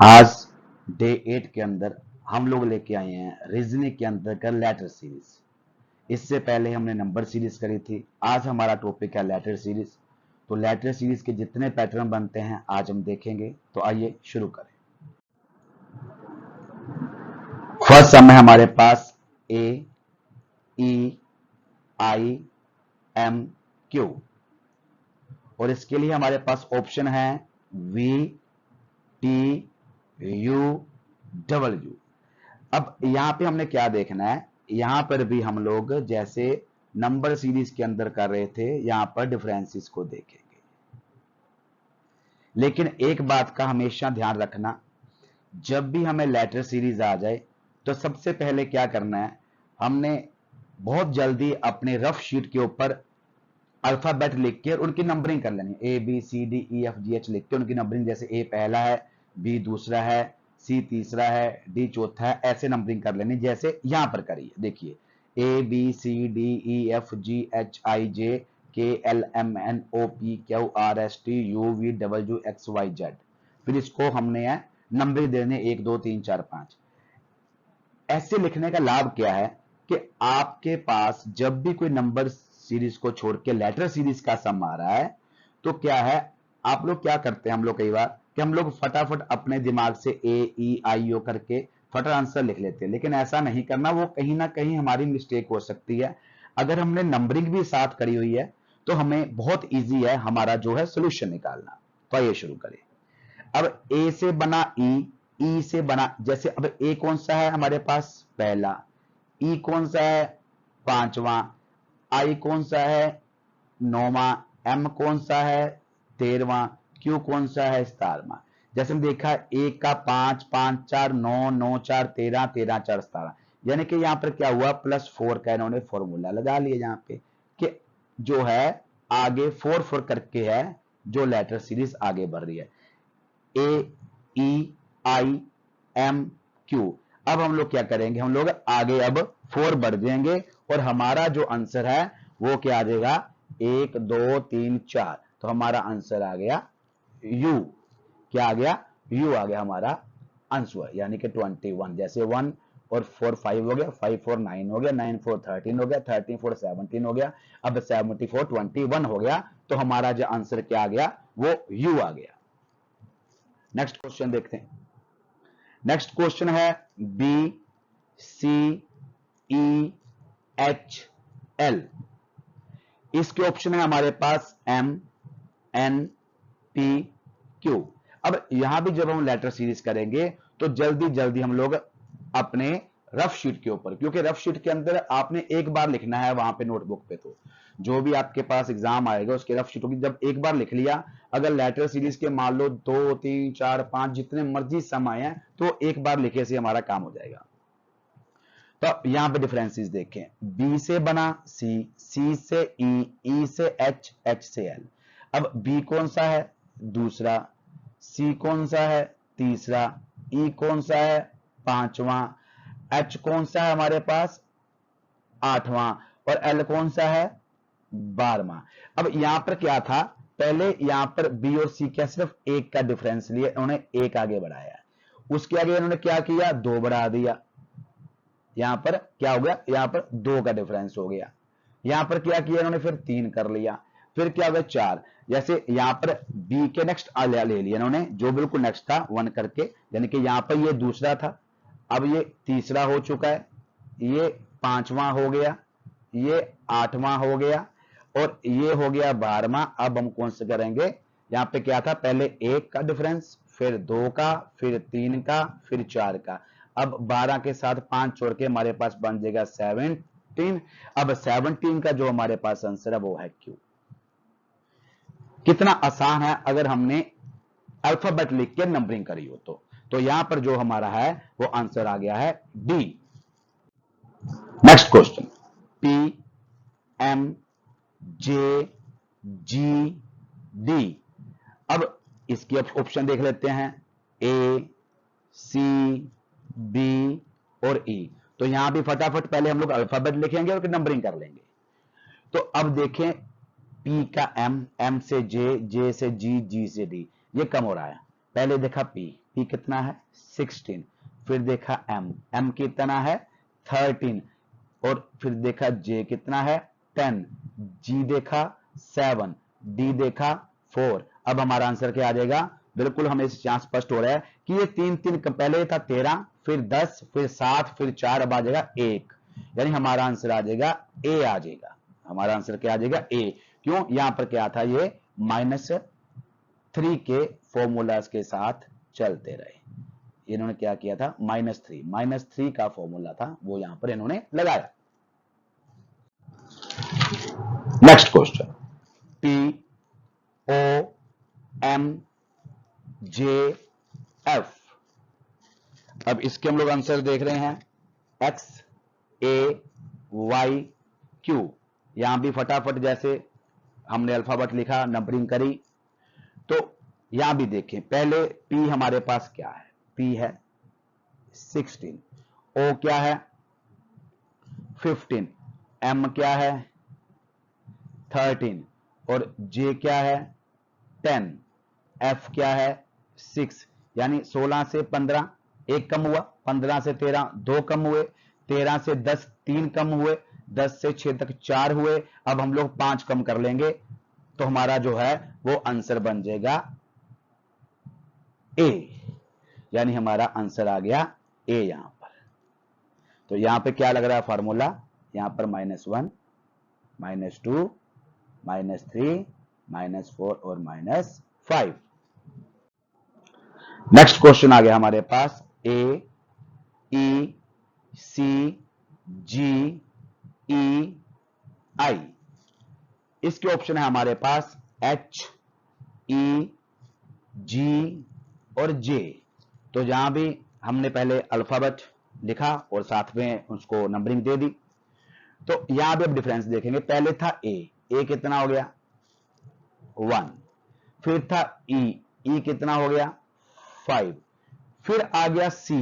आज डे 8 के अंदर हम लोग लेके आए हैं रीजनिंग के अंदर का लेटर सीरीज। इससे पहले हमने नंबर सीरीज करी थी। आज हमारा टॉपिक है लेटर सीरीज। तो लेटर सीरीज के जितने पैटर्न बनते हैं आज हम देखेंगे। तो आइए शुरू करें। फर्स्ट सम है हमारे पास ए ई आई एम क्यू और इसके लिए हमारे पास ऑप्शन है वी टी यू डब्ल्यू। अब यहां पे हमने क्या देखना है, यहां पर भी हम लोग जैसे नंबर सीरीज के अंदर कर रहे थे यहां पर डिफरेंसेस को देखेंगे। लेकिन एक बात का हमेशा ध्यान रखना, जब भी हमें लेटर सीरीज आ जाए तो सबसे पहले क्या करना है, हमने बहुत जल्दी अपने रफ शीट के ऊपर अल्फाबेट लिख के उनकी नंबरिंग कर लेनी। A B C D E F G H लिख के उनकी नंबरिंग, जैसे ए पहला है, बी दूसरा है, सी तीसरा है, डी चौथा है, ऐसे नंबरिंग कर लेनी जैसे यहां पर करिए। देखिए A B C D E F G H I J K L M N O P Q R S T U V W X Y Z. फिर इसको हमने नंबरिंग देने 1 2 3 4 5। ऐसे लिखने का लाभ क्या है कि आपके पास जब भी कोई नंबर सीरीज को छोड़ के लेटर सीरीज का सम आ रहा है तो क्या है, आप लोग क्या करते हैं, हम लोग कई बार कि हम लोग फटाफट अपने दिमाग से ए ई आई ओ करके फटाफट आंसर लिख लेते हैं। लेकिन ऐसा नहीं करना, वो कहीं ना कहीं हमारी मिस्टेक हो सकती है। अगर हमने नंबरिंग भी साथ करी हुई है तो हमें बहुत इजी है हमारा जो है सोल्यूशन निकालना। तो आइए शुरू करें। अब ए से बना ई से बना, जैसे अब ए कौन सा है हमारे पास, पहला, ई कौन सा है, पांचवा, आई कौन सा है, नौवा, एम कौन सा है, 13वां, क्यू कौन सा है, 17वां। जैसे हम देखा एक का 5 5 4 9 9 4 13 13 4 17, यानी कि यहां पर क्या हुआ, +4 का इन्होंने फॉर्मूला लगा लिया यहां पे कि जो है आगे 4 4 करके है जो लेटर सीरीज आगे बढ़ रही है, ए ई आई एम क्यू। अब हम लोग क्या करेंगे, हम लोग आगे अब 4 बढ़ जाएंगे और हमारा जो आंसर है वो क्या आ जाएगा, 1 2 3 4। तो हमारा आंसर आ गया यू। क्या आ गया, यू आ गया हमारा आंसर, यानी कि 21। जैसे 1 और 4 5 हो गया, 5 4 9 हो गया, 9 4 13 हो गया, 13 4 17 हो गया, अब 74 21 हो गया। तो हमारा जो आंसर क्या आ गया, वो यू आ गया। नेक्स्ट क्वेश्चन देखते हैं। नेक्स्ट क्वेश्चन है B C E H L. इसके ऑप्शन है हमारे पास एम एन पी क्यू। अब यहां भी जब हम लेटर सीरीज करेंगे तो जल्दी जल्दी हम लोग अपने रफ शीट के ऊपर, क्योंकि रफ शीट के अंदर आपने एक बार लिखना है वहां पे नोटबुक पे, तो जो भी आपके पास एग्जाम आएगा उसके रफ शीट होगी, जब एक बार लिख लिया, अगर लेटर सीरीज के मान लो 2 3 4 5 जितने मर्जी सम आए हैं तो एक बार लिखे से हमारा काम हो जाएगा। तो यहां पे डिफरेंसेस देखें, बी से बना सी, सी से ई से एच, एच से एल। अब बी कौन सा है, दूसरा, सी कौन सा है, तीसरा, ई कौन सा है, पांचवा, एच कौन सा है हमारे पास, 8वां, और एल कौन सा है, 12वां। अब यहां पर क्या था, पहले यहां पर बी और सी क्या सिर्फ एक का डिफरेंस लिए, उन्होंने एक आगे बढ़ाया, उसके आगे इन्होंने क्या किया, 2 बढ़ा दिया। यहां पर क्या हो गया, यहां पर 2 का डिफरेंस हो गया। यहां पर क्या किया इन्होंने, फिर 3 कर लिया, फिर क्या हो गया 4। जैसे यहां पर बी के नेक्स्ट ले लिया इन्होंने, जो बिल्कुल नेक्स्ट था 1 करके, यानी कि यहां पर ये दूसरा था, अब ये तीसरा हो चुका है, ये 5वां हो गया, ये 8वां हो गया, और ये हो गया 12वां। अब हम कौन से करेंगे, यहां पे क्या था, पहले 1 का डिफरेंस, फिर 2 का, फिर 3 का, फिर 4 का। अब 12 के साथ 5 छोड़ के हमारे पास बन जाएगा 17। अब 17 का जो हमारे पास आंसर है वो है क्यू। कितना आसान है अगर हमने अल्फाबेट लिख के नंबरिंग करी हो तो यहां पर जो हमारा है वो आंसर आ गया है D. Next question, P M J G D. अब इसकी ऑप्शन देख लेते हैं, ए सी बी और ई। तो यहां भी फटाफट पहले हम लोग अल्फाबेट लिखेंगे और नंबरिंग कर लेंगे। तो अब देखें, पी का एम, एम से जे, जे से जी, जी से डी, ये कम हो रहा है। पहले देखा पी, P कितना है 16, फिर देखा M कितना है 13, और फिर देखा J कितना है 10, G देखा 7, D देखा 4। अब हमारा आंसर क्या आ जाएगा, बिल्कुल हमें यहाँ स्पष्ट हो रहा है कि ये तीन तीन पहले था 13, फिर 10, फिर 7, फिर 4, अब आ जाएगा 1, यानी हमारा आंसर आ जाएगा A आ जाएगा। हमारा आंसर क्या आ जाएगा A। क्यों, यहां पर क्या था, ये -3 के फॉर्मूलाज के साथ चलते रहे। इन्होंने क्या किया था, -3 का फॉर्मूला था वो यहां पर इन्होंने लगाया। Next question, POMJF। अब इसके हम लोग आंसर देख रहे हैं XAYQ। यहां भी फटाफट जैसे हमने अल्फाबेट लिखा, नंबरिंग करी, तो यहां भी देखें, पहले P हमारे पास क्या है, P है 16, O क्या है 15, M क्या है 13, और J क्या है 10, F क्या है 6, यानी 16 से 15 1 कम हुआ, 15 से 13 2 कम हुए, 13 से 10 3 कम हुए, 10 से 6 तक 4 हुए। अब हम लोग 5 कम कर लेंगे तो हमारा जो है वो आंसर बन जाएगा A, यानी हमारा आंसर आ गया A यहां पर। तो यहां पे क्या लग रहा है फॉर्मूला, यहां पर -1 -2 -3 -4 और -5। नेक्स्ट क्वेश्चन आ गया हमारे पास AECGEI। इसके ऑप्शन है हमारे पास HEG और J। तो जहां भी हमने पहले अल्फाबेट लिखा और साथ में उसको नंबरिंग दे दी, तो यहां भी अब डिफरेंस देखेंगे। पहले था A कितना हो गया 1, फिर था E कितना हो गया 5, फिर आ गया C।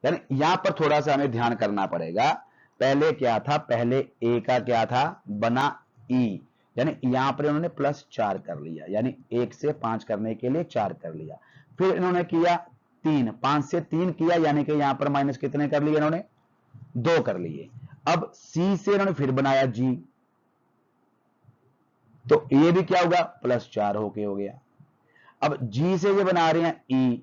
यानी यहां पर थोड़ा सा हमें ध्यान करना पड़ेगा, पहले क्या था, पहले A का क्या था बना E, यानी यहां पर इन्होंने +4 कर लिया, यानी 1 से 5 करने के लिए 4 कर लिया। फिर इन्होंने किया 3, 5 से 3 किया, यानी कि यहां पर माइनस कितने कर लिए इन्होंने 2 कर लिए। अब C से इन्होंने फिर बनाया G, तो ये भी क्या होगा +4 होके हो गया। अब G से ये बना रहे हैं E,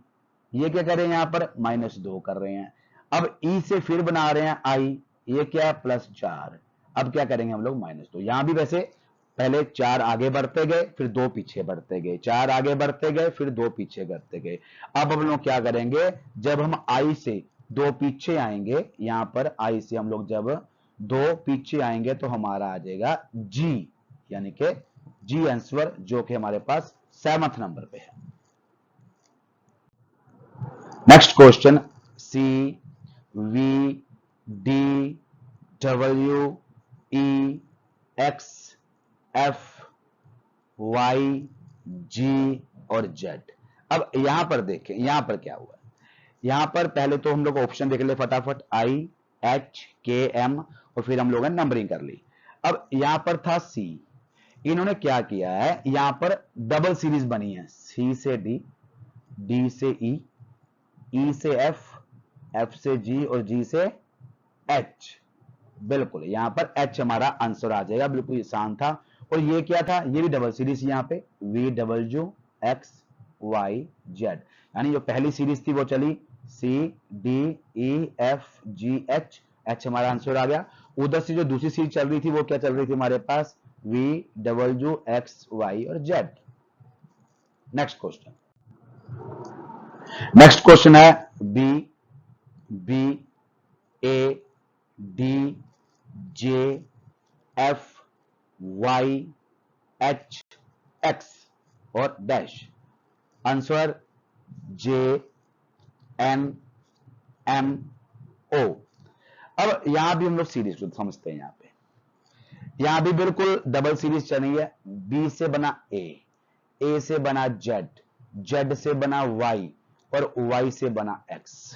ये क्या कर रहे हैं यहां पर -2 कर रहे हैं। अब E से फिर बना रहे हैं I, ये क्या +4। अब क्या करेंगे हम लोग -2। यहां भी वैसे पहले 4 आगे बढ़ते गए, फिर 2 पीछे बढ़ते गए, 4 आगे बढ़ते गए, फिर 2 पीछे बढ़ते गए। अब हम लोग क्या करेंगे, जब हम I से 2 पीछे आएंगे, यहां पर I से हम लोग जब 2 पीछे आएंगे तो हमारा आ जाएगा G, यानी कि G आंसर, जो कि हमारे पास 7th नंबर पे है। नेक्स्ट क्वेश्चन CVDWEXFYG और Z। अब यहां पर देखें, यहां पर क्या हुआ, यहां पर पहले तो हम लोग ऑप्शन देख ले फटाफट, IHKM, और फिर हम लोगों ने नंबरिंग कर ली। अब यहां पर था C, इन्होंने क्या किया है, यहां पर डबल सीरीज बनी है, C से D, D से E, E से F, F से G और G से H। बिल्कुल यहां पर H हमारा आंसर आ जाएगा, बिल्कुल आसान था। और ये क्या था, ये भी डबल सीरीज यहां पे VWXYZ, यानी जो पहली सीरीज थी वो चली CDEFGH, H हमारा आंसर आ गया। उधर से जो दूसरी सीरीज चल रही थी वो क्या चल रही थी हमारे पास VWXY और Z। नेक्स्ट क्वेश्चन है BBADJFYHX और डैश, आंसर JNMO। अब यहां भी हम लोग सीरीज को समझते हैं। यहां भी बिल्कुल डबल सीरीज चल रही है, B से बना A से बना Z से बना Y और Y से बना X।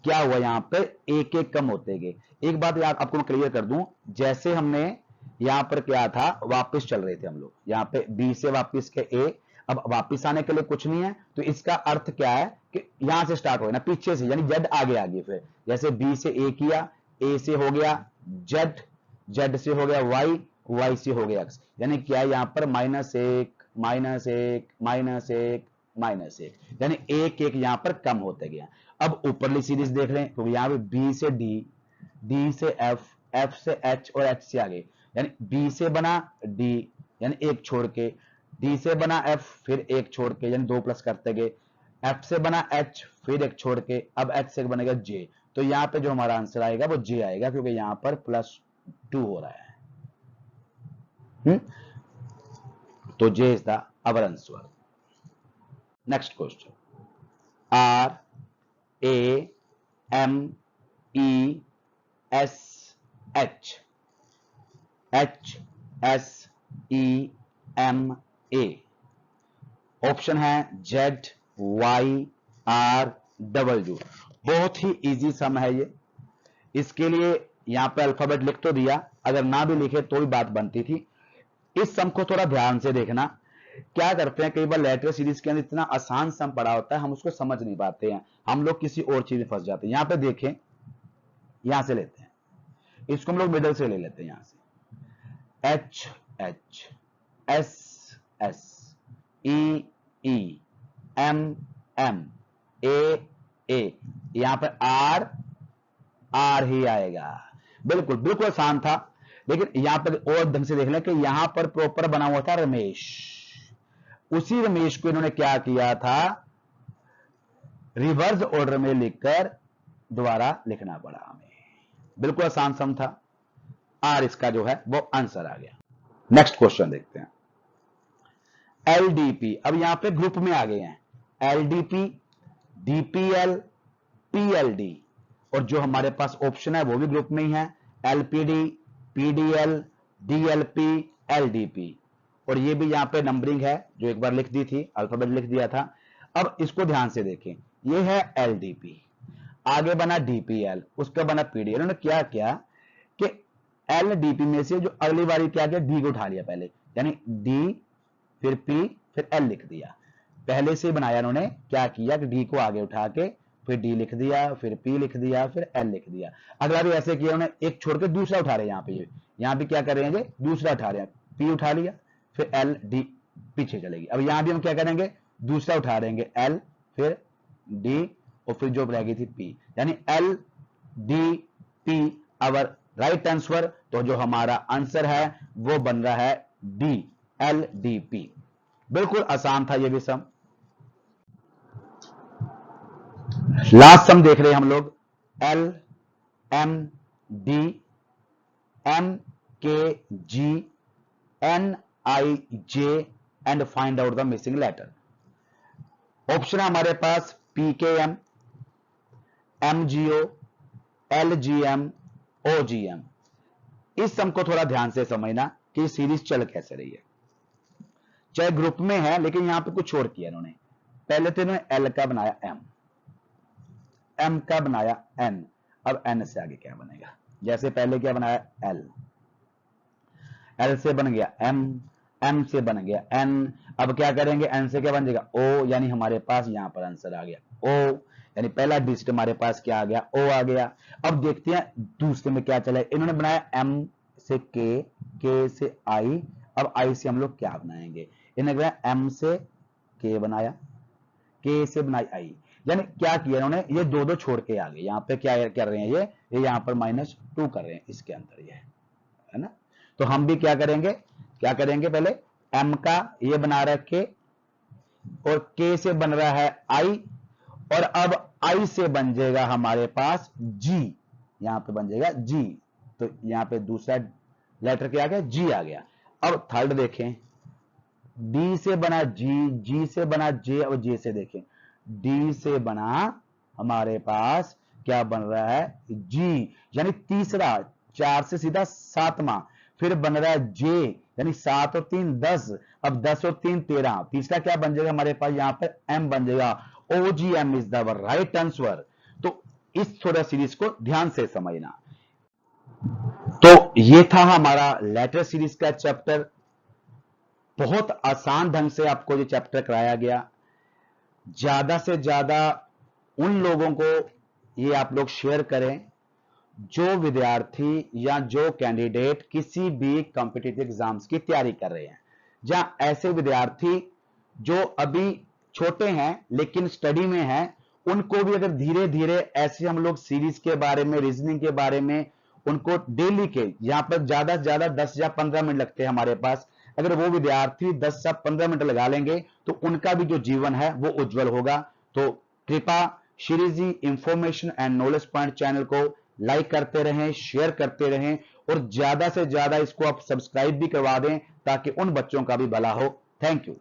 क्या हुआ, यहां पे एक एक कम होते गए। एक बात याद आपको मैं क्लियर कर दूं, जैसे हमने यहां पर क्या था, वापस चल रहे थे हम लोग, यहां पे B से वापस के A, अब वापिस आने के लिए कुछ नहीं है, तो इसका अर्थ क्या है कि यहां से स्टार्ट हो ना, पीछे से, यानी जेड आगे आगे, फिर जैसे बी से ए किया, ए से हो गया जेड, जेड से हो गया वाई, वाई से हो गया एक्स, यानी क्या है यहां पर -1 -1 -1 -1, यानी एक एक यहां पर कम होते गया। अब ऊपरली सीरीज देख लें तो यहां पे बी से डी, डी से एफ, एफ से एच और एच से आगे, यानी बी से बना डी, यानी एक छोड़ के, डी से बना एफ, फिर एक छोड़ के, यानी 2 प्लस करते गए, एफ से बना एच, फिर एक छोड़ के, अब एच से बनेगा जे, तो यहां पे जो हमारा आंसर आएगा वो जे आएगा, क्योंकि यहां पर +2 हो रहा है। तो J is the our answer. Next question, R A M E S H, H S E M A, option है जेड वाई आर डब्ल्यू। बहुत ही इजी सम है ये, इसके लिए यहां पे अल्फाबेट लिख तो दिया, अगर ना भी लिखे तो भी बात बनती थी। इस सम को थोड़ा ध्यान से देखना। क्या करते हैं, कई बार लेटर सीरीज के अंदर इतना आसान सम पड़ा होता है, हम उसको समझ नहीं पाते हैं, हम लोग किसी और चीज में फंस जाते हैं। यहां पे देखें, यहां से लेते हैं, इसको हम लोग मिडल से ले लेते हैं, यहां से एच एच, एस एस, ई ई, एम एम, ए ए, यहां पर आर आर ही आएगा। बिल्कुल बिल्कुल आसान था, लेकिन यहां पर और ढंग से देख लें कि यहां पर प्रॉपर बना हुआ था रमेश, उसी रमेश को इन्होंने क्या किया था, रिवर्स ऑर्डर में लिखकर दोबारा लिखना पड़ा हमें। बिल्कुल आसान सम था, आर इसका जो है वो आंसर आ गया। नेक्स्ट क्वेश्चन देखते हैं, एलडीपी, अब यहां पे ग्रुप में आ गए हैं, एलडीपी, डीपीएल, पीएलडी, और जो हमारे पास ऑप्शन है वो भी ग्रुप में ही है, एलपीडी, पीडीएल, डीएलपी, एलडीपी, और ये भी यहां पे नंबरिंग है जो एक बार लिख दी थी, अल्फाबेट लिख दिया था। अब इसको ध्यान से देखें, ये है एलडीपी, आगे बना डीपीएल, उसका बना पीडीएल। उन्होंने क्या किया कि एलडीपी में से जो अगली बारी क्या किया, डी को उठा लिया पहले, यानी डी फिर पी फिर एल लिख दिया, पहले से बनाया उन्होंने, क्या किया कि डी को आगे उठा के फिर डी लिख दिया, फिर पी लिख दिया, फिर एल लिख दिया। अगला भी ऐसे किया उन्होंने, एक छोड़ के दूसरा उठा रहे हैं, यहां पे क्या कर रहे हैं, दूसरा उठा रहे हैं, पी उठा लिया, फिर एल डी पीछे चलेगी। अब यहां भी हम क्या करेंगे, दूसरा उठा रहेंगे, एल फिर डी और फिर जो रहेगी थी पी, यानी L D P our right answer. तो जो हमारा आंसर है वो बन रहा है डी, एल डी पी। बिल्कुल आसान था ये भी सम। लास्ट सम देख रहे हैं हम लोग, L M D M K G N I J and find out the missing letter. Option है हमारे पास P K M, M G O, L G M, O G M. इस सम को थोड़ा ध्यान से समझना कि सीरीज चल कैसे रही है, चाहे ग्रुप में है लेकिन यहां पे कुछ और किया इन्होंने। पहले तो इन्होंने एल का बनाया एम, एम का बनाया एन, अब एन से आगे क्या बनेगा, जैसे पहले क्या बनाया एल, एल से बन गया एम, एम से बन गया एन, अब क्या करेंगे, एन से क्या बन जाएगा ओ, यानी हमारे पास यहां पर आंसर आ गया ओ, यानी पहला डिजिट हमारे पास क्या आ गया, ओ आ गया। अब देखते हैं दूसरे में क्या चला, इन्होंने बनाया एम से के से आई, अब आई से हम लोग क्या बनाएंगे, इन्होंने बनाया एम से के बनाया, के से बनाई आई, यानी क्या किया इन्होंने, ये दो दो छोड़ के आ गए, यहां पे क्या कर रहे हैं, ये यहां पर -2 कर रहे हैं इसके अंदर, ये है ना। तो हम भी क्या करेंगे, पहले एम का ये बना रखे और के से बन रहा है आई, और अब आई से बन जाएगा हमारे पास जी, यहां पे बन जाएगा जी, तो यहां पे दूसरा लेटर क्या आ गया, जी आ गया। अब थर्ड देखें, डी से बना जी, जी से बना जे, और जे से देखें डी से बना हमारे पास क्या बन रहा है, जी, यानी तीसरा, 4 से सीधा 7वां, फिर बन रहा है जे, यानी 7 और 3 10, अब 10 और 3 13, तीसरा क्या बन जाएगा हमारे पास, यहां पर एम बन जाएगा, O G M is the right answer. तो इस थोड़ा सीरीज को ध्यान से समझना। तो ये था हमारा लेटर सीरीज का चैप्टर बहुत आसान ढंग से आपको ये चैप्टर कराया गया। ज्यादा से ज्यादा उन लोगों को ये आप लोग शेयर करें जो विद्यार्थी या जो कैंडिडेट किसी भी कॉम्पिटिटिव एग्जाम्स की तैयारी कर रहे हैं, जहां ऐसे विद्यार्थी जो अभी छोटे हैं लेकिन स्टडी में हैं, उनको भी अगर धीरे धीरे ऐसे हम लोग सीरीज के बारे में, रीजनिंग के बारे में, उनको डेली के यहां पर ज्यादा से ज्यादा 10 या 15 मिनट लगते हैं हमारे पास, अगर वो विद्यार्थी 10 या 15 मिनट लगा लेंगे तो उनका भी जो जीवन है वो उज्जवल होगा। तो कृपा Shri ji information and knowledge point channel को लाइक करते रहें, शेयर करते रहें और ज्यादा से ज्यादा इसको आप सब्सक्राइब भी करवा दें ताकि उन बच्चों का भी भला हो। Thank you.